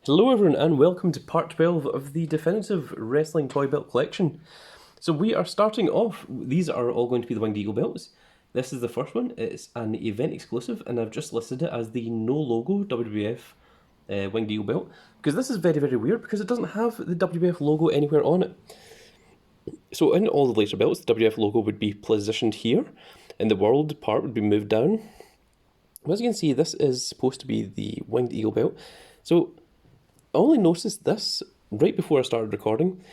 Hello everyone and welcome to part 12 of the Definitive Wrestling Toy Belt Collection. So we are starting off, these are all going to be the Winged Eagle belts. This is the first one, it's an event exclusive and I've just listed it as the no logo WWF Winged Eagle belt. Because this is very weird because it doesn't have the WWF logo anywhere on it. So in all the later belts, the WWF logo would be positioned here and the world part would be moved down. As you can see, this is supposed to be the Winged Eagle belt. So I only noticed this right before I started recording.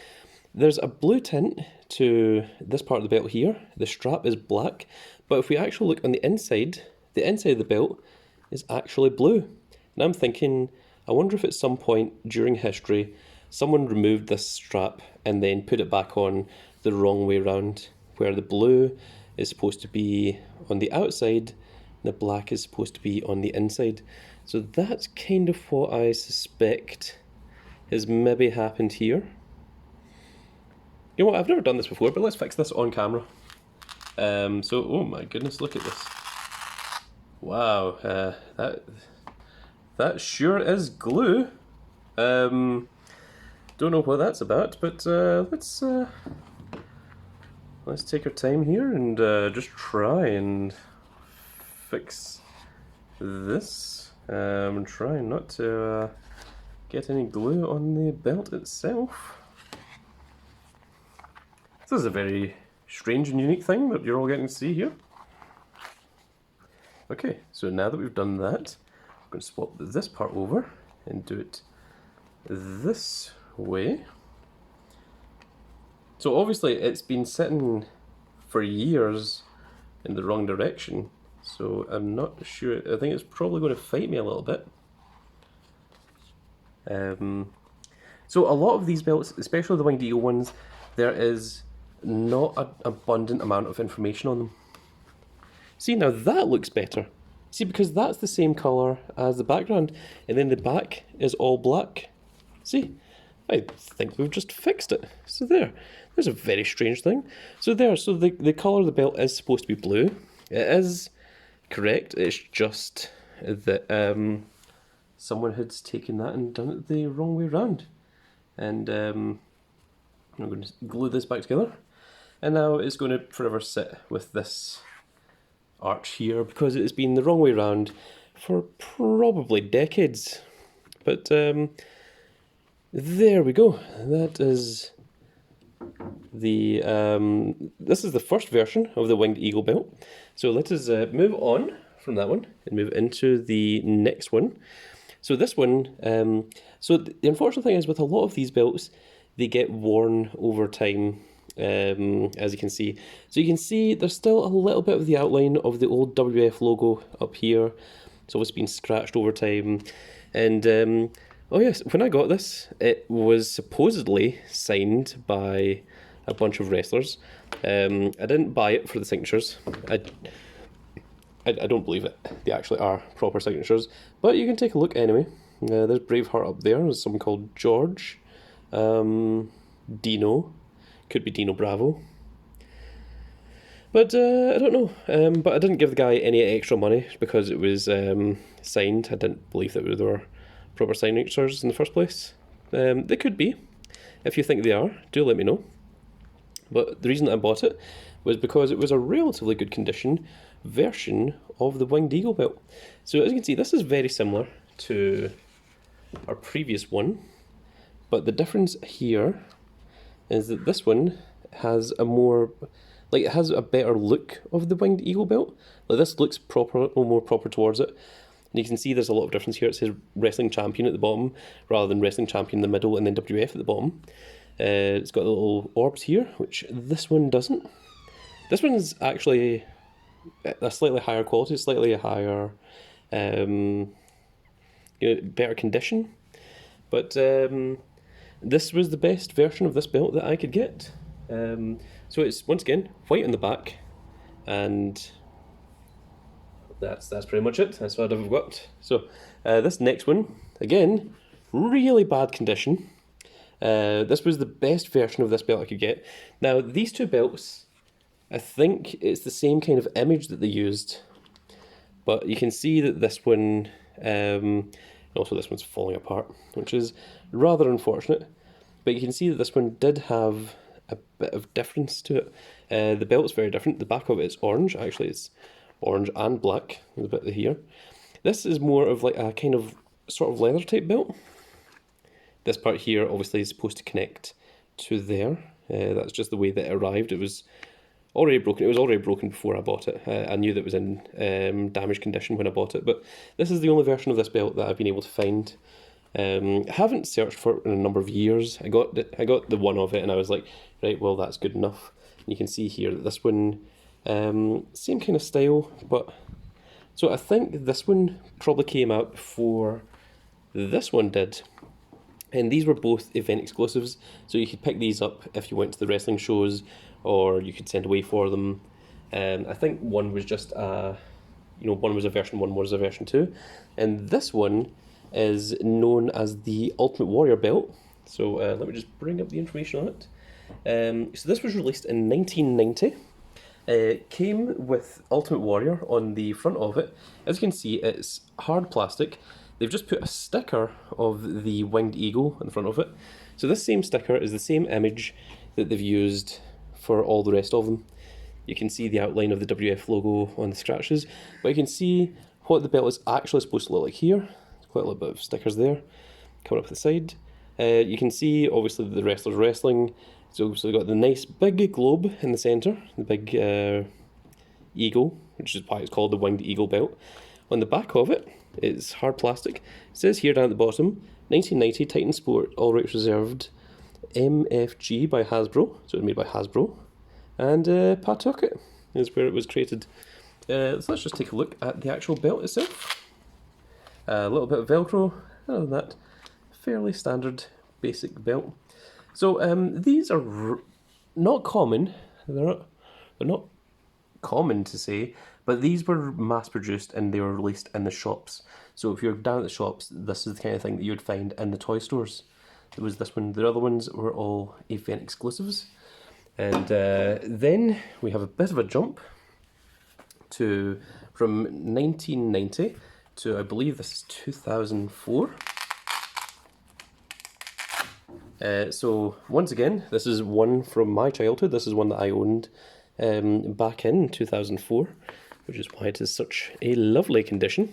There's a blue tint to this part of the belt here. The strap is black, but if we actually look on the inside of the belt is actually blue. And I'm thinking, I wonder if at some point during history, someone removed this strap and then put it back on the wrong way around, where the blue is supposed to be on the outside, the black is supposed to be on the inside. So that's kind of what I suspect has maybe happened here. You know what, I've never done this before, but let's fix this on camera. Oh my goodness, look at this. Wow, that sure is glue. Don't know what that's about, but let's take our time here and just try and fix this. I'm trying not to get any glue on the belt itself. This is a very strange and unique thing that you're all getting to see here. Okay, so now that we've done that, I'm going to swap this part over and do it this way. So obviously it's been sitting for years in the wrong direction. So I'm not sure, I think it's probably going to fight me a little bit. So a lot of these belts, especially the Winged Eagle ones, there is not an abundant amount of information on them. See, now that looks better. See, because that's the same colour as the background, and then the back is all black. See, I think we've just fixed it. So there's a very strange thing. So the colour of the belt is supposed to be blue. It is correct, it's just that someone had taken that and done it the wrong way around. And I'm going to glue this back together. And now it's going to forever sit with this arch here because it's been the wrong way around for probably decades. But there we go. That is the this is the first version of the Winged Eagle belt. So let us move on from that one and move into the next one. So this one, so the unfortunate thing is with a lot of these belts, they get worn over time, as you can see. So you can see there's still a little bit of the outline of the old WF logo up here. It's always been scratched over time. And oh yes, when I got this, it was supposedly signed by a bunch of wrestlers. I didn't buy it for the signatures. I don't believe it. They actually are proper signatures. But you can take a look anyway. There's Braveheart up there. There's someone called George. Dino. Could be Dino Bravo. But I don't know. But I didn't give the guy any extra money because it was signed. I didn't believe that there were proper signatures in the first place. They could be. If you think they are, do let me know. But the reason I bought it was because it was a relatively good condition version of the Winged Eagle belt. So as you can see, this is very similar to our previous one, but the difference here is that this one has a more, like it has a better look of the Winged Eagle belt. Like this looks proper, or more proper towards it. And you can see there's a lot of difference here. It says Wrestling Champion at the bottom rather than Wrestling Champion in the middle and then WF at the bottom. It's got the little orbs here, which this one doesn't. This one's actually a slightly higher quality, slightly higher, better condition. But this was the best version of this belt that I could get. So it's, once again, white on the back, and that's pretty much it. That's what I've got. So this next one, again, really bad condition. This was the best version of this belt I could get. Now, these two belts, I think it's the same kind of image that they used, but you can see that this one Also, this one's falling apart, which is rather unfortunate. But you can see that this one did have a bit of difference to it. The belt's very different. The back of it is orange. Actually, it's orange and black. There's a bit here. This is more of like a kind of sort of leather type belt. This part here obviously is supposed to connect to there. That's just the way that it arrived. It was already broken. It was already broken before I bought it. I knew that it was in damaged condition when I bought it, but this is the only version of this belt that I've been able to find. I haven't searched for it in a number of years. I got the one of it, and I was like, right, well, that's good enough. And you can see here that this one, same kind of style, but so I think this one probably came out before this one did. And these were both event exclusives, so you could pick these up if you went to the wrestling shows, or you could send away for them. I think one was just one was a version 1, one was a version 2, and this one is known as the Ultimate Warrior belt. So let me just bring up the information on it. So this was released in 1990. It came with Ultimate Warrior on the front of it. As you can see, it's hard plastic. They've just put a sticker of the winged eagle on the front of it. So this same sticker is the same image that they've used for all the rest of them. You can see the outline of the WF logo on the scratches, but you can see what the belt is actually supposed to look like here. There's quite a little bit of stickers there coming up the side. You can see obviously the wrestlers wrestling. So we've got the nice big globe in the centre, the big eagle, which is why it's called the winged eagle belt. On the back of it, it's hard plastic. It says here down at the bottom, 1990 Titan Sport, all rights reserved, MFG by Hasbro, so it was made by Hasbro, and Pawtucket is where it was created. So let's just take a look at the actual belt itself. A little bit of Velcro, other than that, fairly standard basic belt. So these are not common, they're not common to say, but these were mass produced and they were released in the shops. So if you're down at the shops, this is the kind of thing that you would find in the toy stores. There was this one, the other ones were all event exclusives. And then we have a bit of a jump from 1990 to, I believe this is 2004. So once again, this is one from my childhood. This is one that I owned back in 2004, which is why it is such a lovely condition.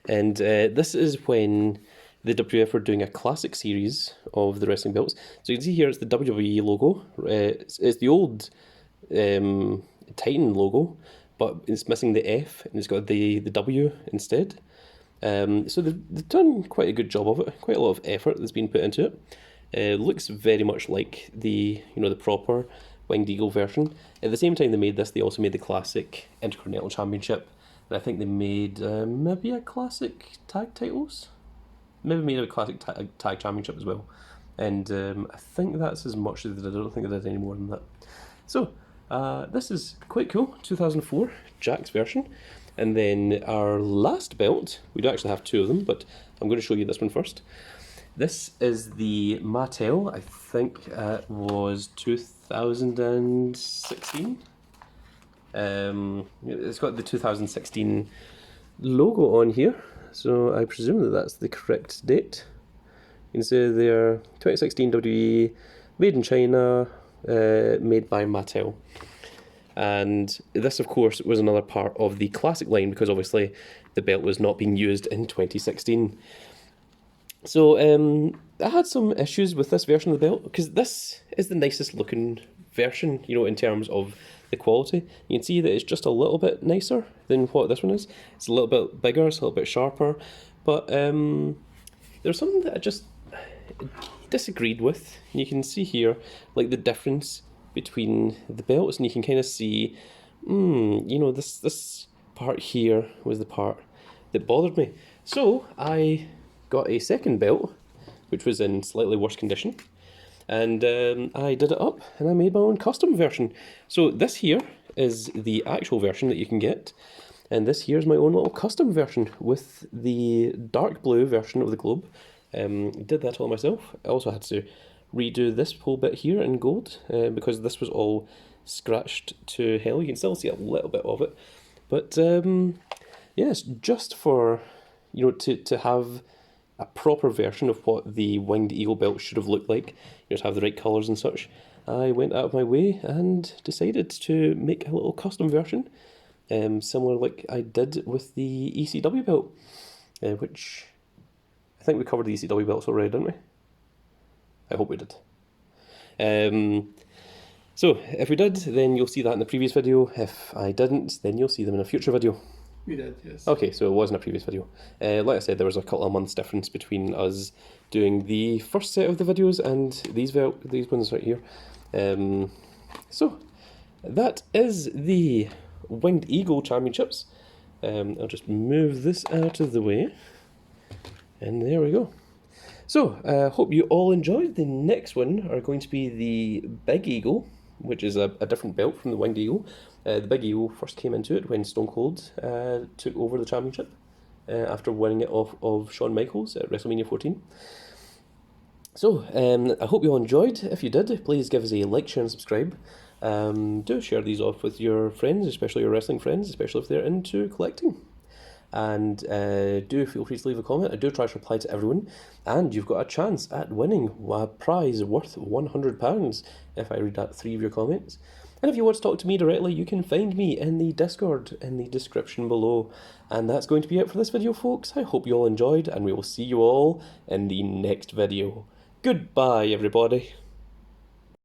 And this is when the WWF were doing a classic series of the wrestling belts. So you can see here it's the WWE logo. It's the old Titan logo, but it's missing the F and it's got the W instead. So they've done quite a good job of it. Quite a lot of effort that's been put into it. It looks very much like the proper Winged Eagle version. At the same time they made this, they also made the classic Intercontinental Championship, and I think they made maybe a classic tag titles, maybe made a classic tag championship as well. And I think that's as much as they did. I don't think they did any more than that. So this is quite cool. 2004 Jakks version. And then our last belt, we do actually have two of them, but I'm going to show you this one first. This is the Mattel, I think it was 2016. It's got the 2016 logo on here, so I presume that that's the correct date. You can see there, 2016 WWE, made in China, made by Mattel. And this, of course, was another part of the classic line because obviously the belt was not being used in 2016. So I had some issues with this version of the belt because this is the nicest looking version, in terms of the quality. You can see that it's just a little bit nicer than what this one is. It's a little bit bigger, it's a little bit sharper, but there's something that I just disagreed with. You can see here, like, the difference between the belts, and you can kind of see, this part here was the part that bothered me. So I got a second belt, which was in slightly worse condition, and I did it up and I made my own custom version. So this here is the actual version that you can get, and this here is my own little custom version with the dark blue version of the globe. Did that all myself. I also had to redo this whole bit here in gold because this was all scratched to hell. You can still see a little bit of it, but yes, just for to have a proper version of what the Winged Eagle belt should have looked like, you know, to have the right colours and such, I went out of my way and decided to make a little custom version, similar like I did with the ECW belt, which I think we covered the ECW belts already, didn't we? I hope we did. So if we did, then you'll see that in the previous video. If I didn't, then you'll see them in a future video. We did, yes. Okay, so it was in a previous video. Like I said, there was a couple of months difference between us doing the first set of the videos and these ones right here. So that is the Winged Eagle Championships. I'll just move this out of the way. And there we go. So, hope you all enjoyed. The next one are going to be the Big Eagle, which is a different belt from the Winged Eagle. The Big Eagle first came into it when Stone Cold took over the championship after winning it off of Shawn Michaels at WrestleMania 14. So, I hope you all enjoyed. If you did, please give us a like, share and subscribe. Do share these off with your friends, especially your wrestling friends, especially if they're into collecting. And do feel free to leave a comment. I do try to reply to everyone. And you've got a chance at winning a prize worth £100 if I read out 3 of your comments. And if you want to talk to me directly, you can find me in the Discord in the description below. And that's going to be it for this video, folks. I hope you all enjoyed, and we will see you all in the next video. Goodbye, everybody.